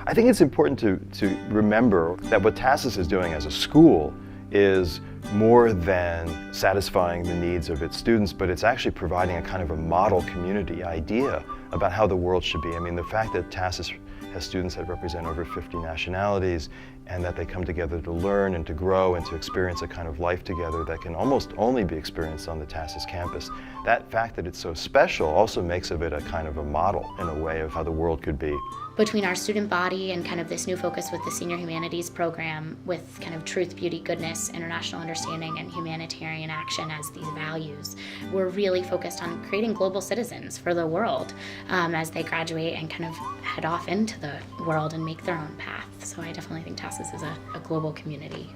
I think it's important to remember that what TASIS is doing as a school is more than satisfying the needs of its students, but it's actually providing a kind of a model community idea about how the world should be. I mean, the fact that TASIS has students that represent over 50 nationalities and that they come together to learn and to grow and to experience a kind of life together that can almost only be experienced on the TASIS campus. That fact that it's so special also makes of it a kind of a model in a way of how the world could be. Between our student body and kind of this new focus with the Senior Humanities program with kind of truth, beauty, goodness, international understanding, and humanitarian action as these values, we're really focused on creating global citizens for the world as they graduate and kind of head off into the world and make their own path. So I definitely think TASIS is a global community.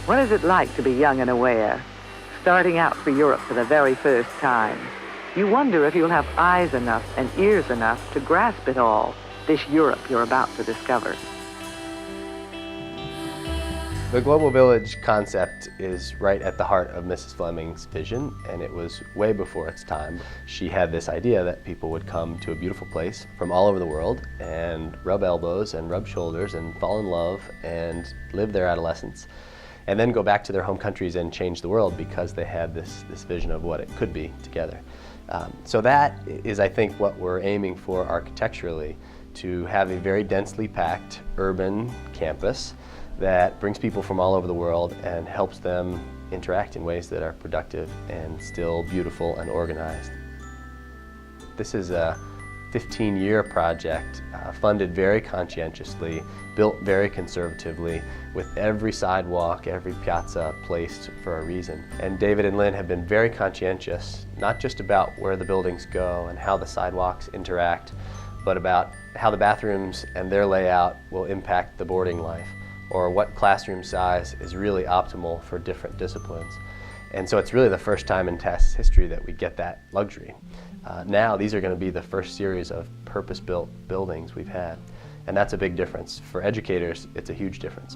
What is it like to be young and aware, starting out for Europe for the very first time? You wonder if you'll have eyes enough and ears enough to grasp it all, this Europe you're about to discover. The Global Village concept is right at the heart of Mrs. Fleming's vision, and it was way before its time. She had this idea that people would come to a beautiful place from all over the world and rub elbows and rub shoulders and fall in love and live their adolescence, and then go back to their home countries and change the world because they had this vision of what it could be together. So that is, I think, what we're aiming for architecturally, to have a very densely packed urban campus that brings people from all over the world and helps them interact in ways that are productive and still beautiful and organized. This is a 15-year project funded very conscientiously, built very conservatively, with every sidewalk, every piazza placed for a reason. And David and Lynn have been very conscientious, not just about where the buildings go and how the sidewalks interact, but about how the bathrooms and their layout will impact the boarding life, or what classroom size is really optimal for different disciplines. And so it's really the first time in TASIS history that we get that luxury. Now these are going to be the first series of purpose-built buildings we've had, and that's a big difference. For educators, it's a huge difference.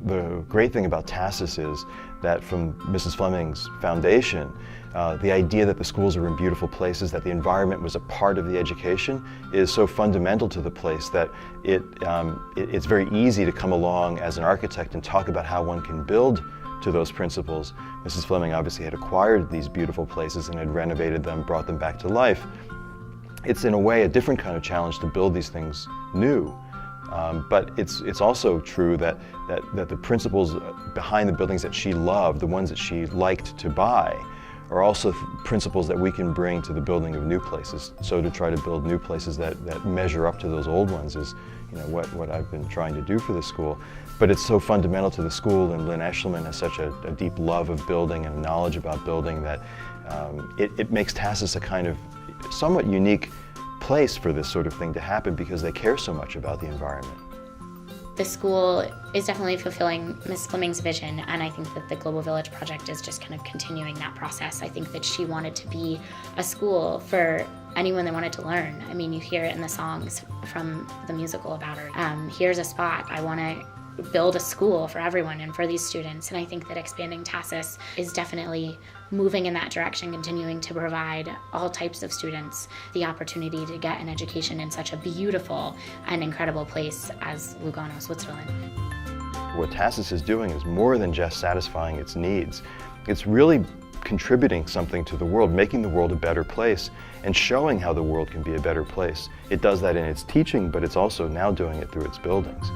The great thing about TASIS is that from Mrs. Fleming's foundation, the idea that the schools are in beautiful places, that the environment was a part of the education, is so fundamental to the place that it's very easy to come along as an architect and talk about how one can build to those principles. Mrs. Fleming obviously had acquired these beautiful places and had renovated them, brought them back to life. It's in a way a different kind of challenge to build these things new. But it's also true that the principles behind the buildings that she loved, the ones that she liked to buy, are also principles that we can bring to the building of new places. So to try to build new places that measure up to those old ones is, what I've been trying to do for the school. But it's so fundamental to the school, and Lynn Aeschliman has such a deep love of building and knowledge about building that it makes TASIS a kind of somewhat unique place for this sort of thing to happen because they care so much about the environment. The school is definitely fulfilling Ms. Fleming's vision, and I think that the Global Village project is just kind of continuing that process. I think that she wanted to be a school for anyone that wanted to learn. I mean, you hear it in the songs from the musical about her. Here's a spot, I want to build a school for everyone and for these students, and I think that expanding TASIS is definitely moving in that direction, continuing to provide all types of students the opportunity to get an education in such a beautiful and incredible place as Lugano, Switzerland. What TASIS is doing is more than just satisfying its needs. It's really contributing something to the world, making the world a better place, and showing how the world can be a better place. It does that in its teaching, but it's also now doing it through its buildings.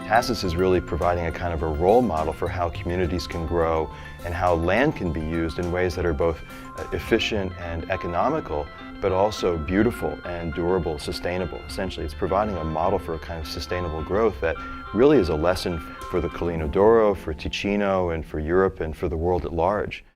TASIS is really providing a kind of a role model for how communities can grow and how land can be used in ways that are both efficient and economical, but also beautiful and durable, sustainable. Essentially, it's providing a model for a kind of sustainable growth that really is a lesson for the Collina d'Oro, for Ticino, and for Europe, and for the world at large.